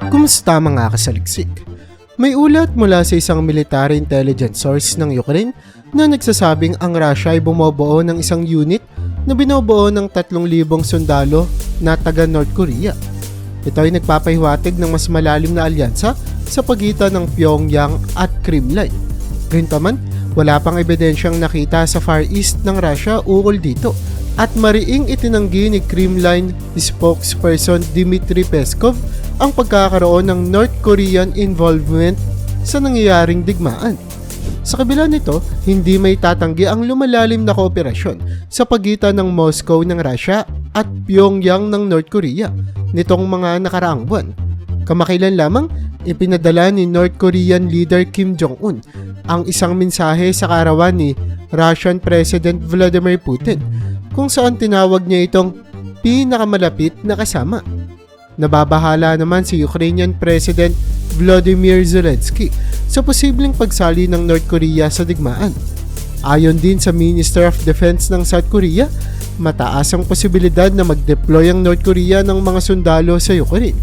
Kumusta mga kasaliksik? May ulat mula sa isang military intelligence source ng Ukraine na nagsasabing ang Russia ay bumubuo ng isang unit na binubuo ng 3,000 sundalo na taga North Korea. Ito ay nagpapahiwatig ng mas malalim na alyansa sa pagitan ng Pyongyang at Kremlin. Gayunpaman, wala pang ebidensyang nakita sa Far East ng Russia ukol dito at mariing itinanggi ni Kremlin spokesperson Dmitry Peskov ang pagkakaroon ng North Korean involvement sa nangyayaring digmaan. Sa kabila nito, hindi may tatanggi ang lumalalim na kooperasyon sa pagitan ng Moscow ng Russia at Pyongyang ng North Korea nitong mga nakaraang buwan. Kamakailan lamang, ipinadala ni North Korean leader Kim Jong-un ang isang mensahe sa kaarawan ni Russian President Vladimir Putin kung saan tinawag niya itong pinakamalapit na kasama. Nababahala naman si Ukrainian President Volodymyr Zelensky sa posibleng pagsali ng North Korea sa digmaan. Ayon din sa Minister of Defense ng South Korea, mataas ang posibilidad na mag-deploy ang North Korea ng mga sundalo sa Ukraine.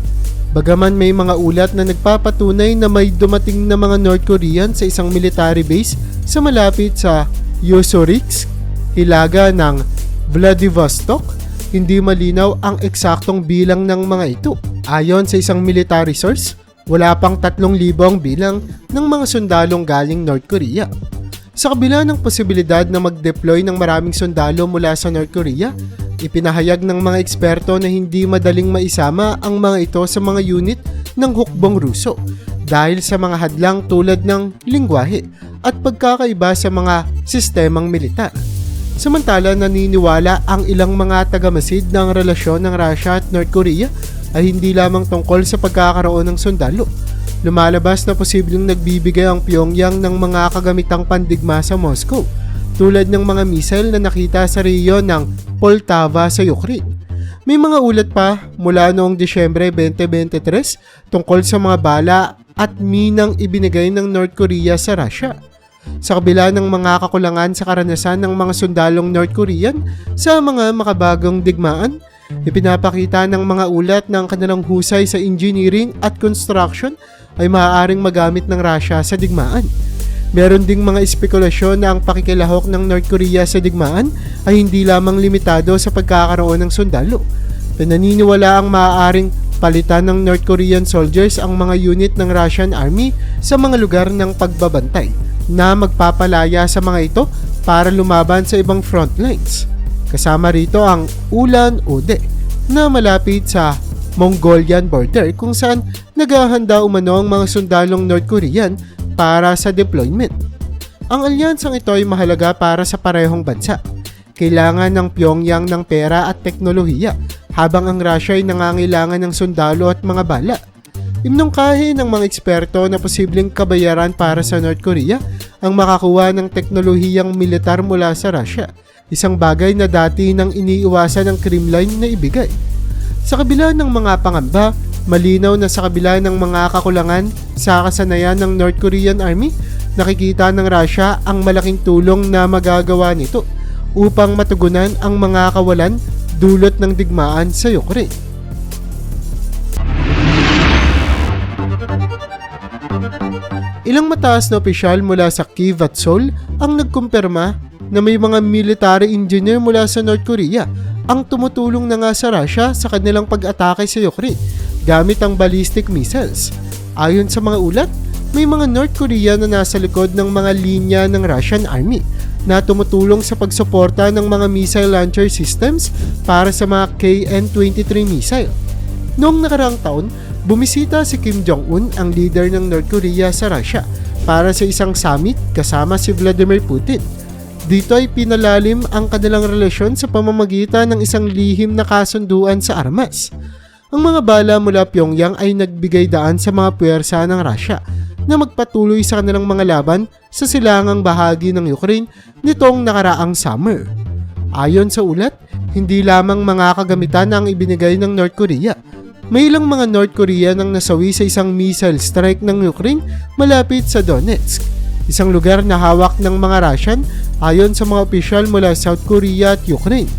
Bagaman may mga ulat na nagpapatunay na may dumating na mga North Korean sa isang military base sa malapit sa Yosoriksk, hilaga ng Vladivostok, hindi malinaw ang eksaktong bilang ng mga ito. Ayon sa isang military source, wala pang 3,000 bilang ng mga sundalong galing North Korea. Sa kabila ng posibilidad na mag-deploy ng maraming sundalo mula sa North Korea, ipinahayag ng mga eksperto na hindi madaling maisama ang mga ito sa mga unit ng hukbong Ruso dahil sa mga hadlang tulad ng lingwahe at pagkakaiba sa mga sistemang militar. Samantala, naniniwala ang ilang mga tagamasid ng relasyon ng Russia at North Korea ay hindi lamang tungkol sa pagkakaroon ng sundalo. Lumalabas na posibleng nagbibigay ang Pyongyang ng mga kagamitang pandigma sa Moscow, tulad ng mga missile na nakita sa rehiyon ng Poltava sa Ukraine. May mga ulat pa mula noong Disyembre 2023 tungkol sa mga bala at minang ibinigay ng North Korea sa Russia. Sa kabila ng mga kakulangan sa karanasan ng mga sundalong North Korean sa mga makabagong digmaan, ipinapakita ng mga ulat ng kanilang husay sa engineering at construction ay maaaring magamit ng Russia sa digmaan. Meron ding mga espekulasyon na ang pakikilahok ng North Korea sa digmaan ay hindi lamang limitado sa pagkakaroon ng sundalo. Pinaniniwala ang maaaring palitan ng North Korean soldiers ang mga unit ng Russian Army sa mga lugar ng pagbabantay na magpapalaya sa mga ito para lumaban sa ibang front lines. Kasama rito ang Ulan-Ude na malapit sa Mongolian border kung saan naghahanda umano ang mga sundalong North Korean para sa deployment. Ang alyansang ito ay mahalaga para sa parehong bansa. Kailangan ng Pyongyang ng pera at teknolohiya habang ang Russia ay nangangailangan ng sundalo at mga bala. Imnungkahi ng mga eksperto na posibleng kabayaran para sa North Korea ang makakuha ng teknolohiyang militar mula sa Russia, isang bagay na dati nang iniiwasan ng Kremlin na ibigay. Sa kabila ng mga pangamba, malinaw na sa kabila ng mga kakulangan sa kasanayan ng North Korean Army, nakikita ng Russia ang malaking tulong na magagawa nito upang matugunan ang mga kawalan dulot ng digmaan sa Ukraine. Ilang mataas na opisyal mula sa Kyiv at Seoul ang nagkumpirma na may mga military engineer mula sa North Korea ang tumutulong na nga sa Russia sa kanilang pag-atake sa Ukraine gamit ang ballistic missiles. Ayon sa mga ulat, may mga North Korea na nasa likod ng mga linya ng Russian Army na tumutulong sa pagsuporta ng mga missile launcher systems para sa mga KN-23 missile. Noong nakaraang taon, bumisita si Kim Jong-un, ang leader ng North Korea, sa Russia para sa isang summit kasama si Vladimir Putin. Dito ay pinalalim ang kanilang relasyon sa pamamagitan ng isang lihim na kasunduan sa armas. Ang mga bala mula Pyongyang ay nagbigay daan sa mga puwersa ng Russia na magpatuloy sa kanilang mga laban sa silangang bahagi ng Ukraine nitong nakaraang summer. Ayon sa ulat, hindi lamang mga kagamitan ang ibinigay ng North Korea. May ilang mga North Korean ang nasawi sa isang missile strike ng Ukraine malapit sa Donetsk, isang lugar na hawak ng mga Russian ayon sa mga opisyal mula South Korea at Ukraine.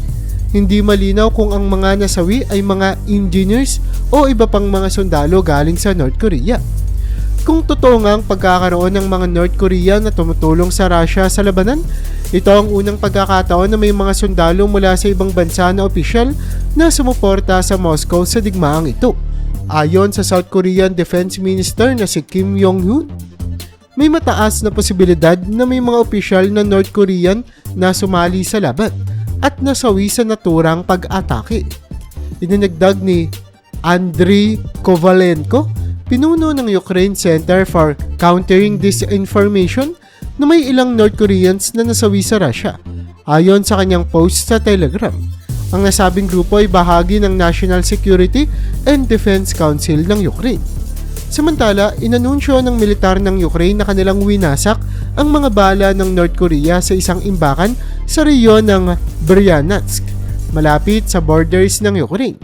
Hindi malinaw kung ang mga nasawi ay mga engineers o iba pang mga sundalo galing sa North Korea. Kung totoo nga ang pagkakaroon ng mga North Korea na tumutulong sa Russia sa labanan, ito ang unang pagkakataon na may mga sundalo mula sa ibang bansa na opisyal na sumuporta sa Moscow sa digmaang ito. Ayon sa South Korean Defense Minister na si Kim Yong-hoon, may mataas na posibilidad na may mga opisyal na North Korean na sumali sa laban at nasawi sa naturang pag-atake. Idinagdag ni Andriy Kovalenko, pinuno ng Ukraine Center for Countering Disinformation, na may ilang North Koreans na nasawi sa Russia. Ayon sa kanyang post sa Telegram, ang nasabing grupo ay bahagi ng National Security and Defense Council ng Ukraine. Samantala, inanunsyo ng militar ng Ukraine na kanilang winasak ang mga bala ng North Korea sa isang imbakan sa rehiyon ng Bryansk, malapit sa borders ng Ukraine.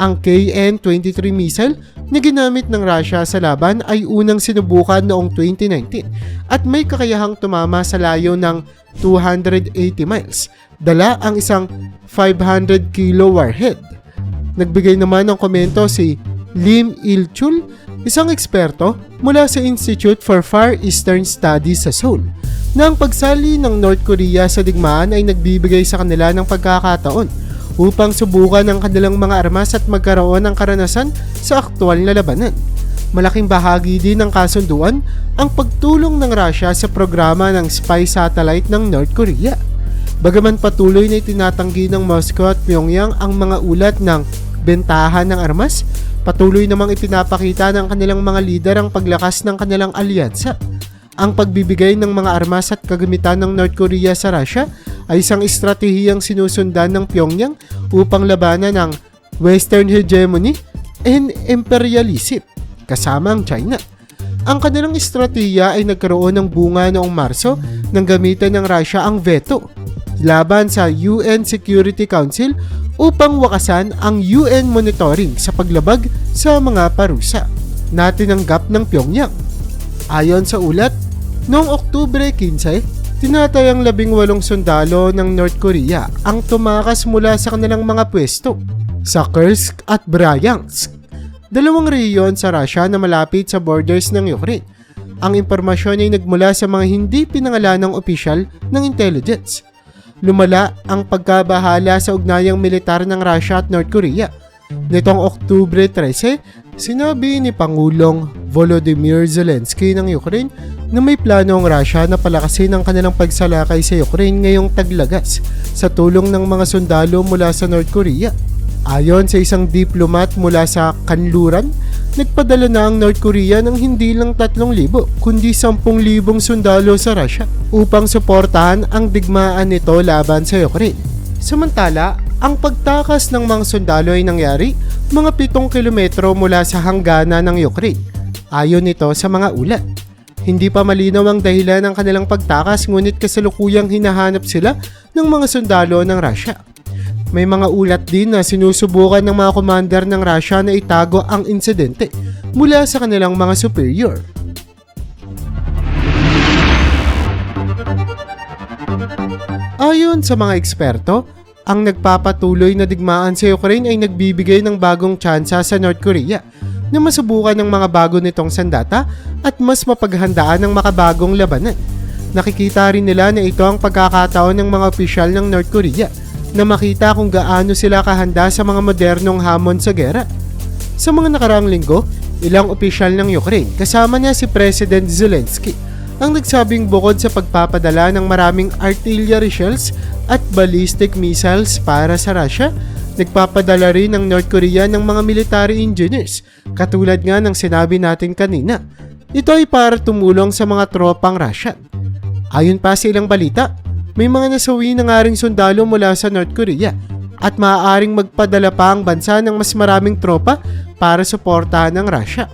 Ang KN-23 missile na ginamit ng Russia sa laban ay unang sinubukan noong 2019 at may kakayahang tumama sa layo ng 280 miles. Dala ang isang 500 kilo warhead. Nagbigay naman ng komento si Lim Il-chul, isang eksperto mula sa Institute for Far Eastern Studies sa Seoul, na ang pagsali ng North Korea sa digmaan ay nagbibigay sa kanila ng pagkakataon upang subukan ang kanilang mga armas at magkaroon ng karanasan sa aktwal na labanan. Malaking bahagi din ng kasunduan ang pagtulong ng Russia sa programa ng spy satellite ng North Korea. Bagaman patuloy na itinatanggi ng Moscow at Pyongyang ang mga ulat ng bentahan ng armas, patuloy namang ipinapakita ng kanilang mga lider ang paglakas ng kanilang alyansa. Ang pagbibigay ng mga armas at kagamitan ng North Korea sa Russia ay isang estratehiyang sinusundan ng Pyongyang upang labanan ng Western hegemony and imperialism kasama ang China. Ang kanilang estratehiya ay nagkaroon ng bunga noong Marso nang gamitan ng Russia ang veto laban sa UN Security Council upang wakasan ang UN monitoring sa paglabag sa mga parusa na tinanggap ng Pyongyang. Ayon sa ulat, noong Oktubre 15, tinatayang 18 sundalo ng North Korea ang tumakas mula sa kanilang mga pwesto sa Kursk at Bryansk, dalawang rehiyon sa Russia na malapit sa borders ng Ukraine. Ang impormasyon ay nagmula sa mga hindi pinangalanang opisyal ng intelligence. Lumala ang pagkabahala sa ugnayang militar ng Russia at North Korea. Nitong Oktubre 13, sinabi ni Pangulong Volodymyr Zelensky ng Ukraine na may plano ang Russia na palakasin ang kanilang pagsalakay sa Ukraine ngayong taglagas sa tulong ng mga sundalo mula sa North Korea. Ayon sa isang diplomat mula sa kanluran, nagpadala na ang North Korea ng hindi lang 3,000 kundi 10,000 sundalo sa Russia upang suportahan ang digmaan nito laban sa Ukraine. Samantala, ang pagtakas ng mga sundalo ay nangyari mga 7 kilometro mula sa hangganan ng Ukraine. Ayon nito sa mga ulat, hindi pa malinaw ang dahilan ng kanilang pagtakas ngunit kasalukuyang hinahanap sila ng mga sundalo ng Russia. May mga ulat din na sinusubukan ng mga commander ng Russia na itago ang insidente mula sa kanilang mga superior. Ayon sa mga eksperto, ang nagpapatuloy na digmaan sa Ukraine ay nagbibigay ng bagong tsansa sa North Korea na masubukan ng mga bago nitong sandata at mas mapaghandaan ng makabagong labanan. Nakikita rin nila na ito ang pagkakataon ng mga opisyal ng North Korea na makita kung gaano sila kahanda sa mga modernong hamon sa gera. Sa mga nakaraang linggo, ilang opisyal ng Ukraine, kasama niya si President Zelensky, ang nagsabing bukod sa pagpapadala ng maraming artillery shells at ballistic missiles para sa Russia, nagpapadala rin ng North Korea ng mga military engineers, katulad nga ng sinabi natin kanina. Ito ay para tumulong sa mga tropang Russian. Ayon pa sa ilang balita, may mga nasawi na nga ring sundalo mula sa North Korea at maaaring magpadala pa ang bansa ng mas maraming tropa para suportahan ng Russia.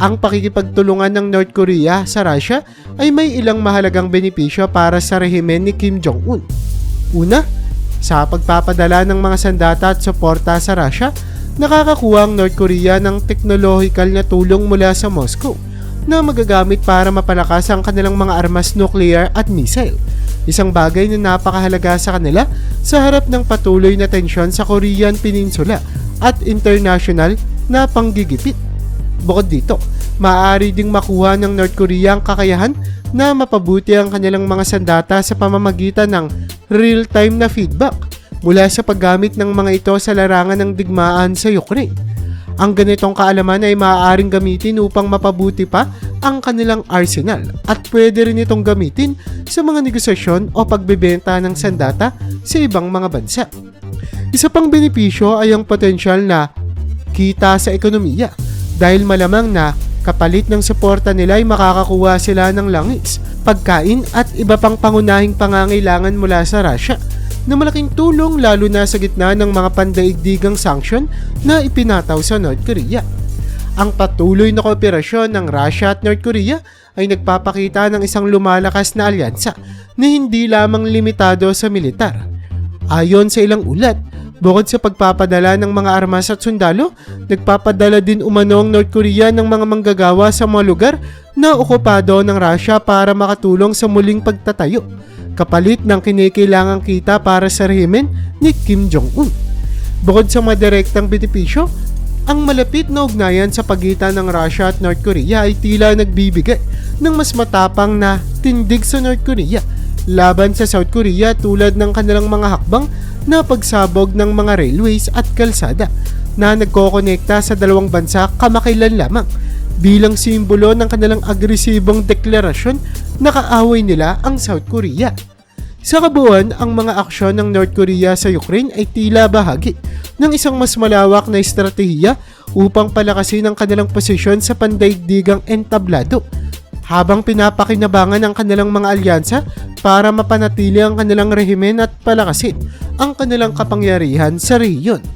Ang pakikipagtulungan ng North Korea sa Russia ay may ilang mahalagang benepisyo para sa rehimen ni Kim Jong-un. Una, sa pagpapadala ng mga sandata at suporta sa Russia, nakakakuha ang North Korea ng teknolohikal na tulong mula sa Moscow na magagamit para mapalakas ang kanilang mga armas nuclear at missile. Isang bagay na napakahalaga sa kanila sa harap ng patuloy na tensyon sa Korean Peninsula at international na panggigipit. Bukod dito, maaari ding makuha ng North Korea ang kakayahan na mapabuti ang kanilang mga sandata sa pamamagitan ng real-time na feedback mula sa paggamit ng mga ito sa larangan ng digmaan sa Ukraine. Ang ganitong kaalaman ay maaaring gamitin upang mapabuti pa ang kanilang arsenal at pwede rin itong gamitin sa mga negosasyon o pagbebenta ng sandata sa ibang mga bansa. Isa pang benepisyo ay ang potensyal na kita sa ekonomiya dahil malamang na kapalit ng suporta nila ay makakakuha sila ng langis, pagkain at iba pang pangunahing pangangailangan mula sa Russia na malaking tulong lalo na sa gitna ng mga pandaigdigang sanksyon na ipinataw sa North Korea. Ang patuloy na kooperasyon ng Russia at North Korea ay nagpapakita ng isang lumalakas na alyansa na hindi lamang limitado sa militar. Ayon sa ilang ulat, bukod sa pagpapadala ng mga armas at sundalo, nagpapadala din umano ang North Korea ng mga manggagawa sa mga lugar na okupado ng Russia para makatulong sa muling pagtatayo, kapalit ng kinikailangang kita para sa rehimen ni Kim Jong-un. Bukod sa mga direktang benepisyo, ang malapit na ugnayan sa pagitan ng Russia at North Korea ay tila nagbibigay ng mas matapang na tindig sa North Korea laban sa South Korea tulad ng kanilang mga hakbang na pagsabog ng mga railways at kalsada na nagkokonekta sa dalawang bansa kamakailan lamang bilang simbolo ng kanilang agresibong deklarasyon na kaaway nila ang South Korea. Sa kabuuan, ang mga aksyon ng North Korea sa Ukraine ay tila bahagi ng isang mas malawak na estratehiya upang palakasin ang kanilang posisyon sa pandaigdigang entablado, habang pinapakinabangan ang kanilang mga alyansa para mapanatili ang kanilang rehimen at palakasin ang kanilang kapangyarihan sa rehiyon.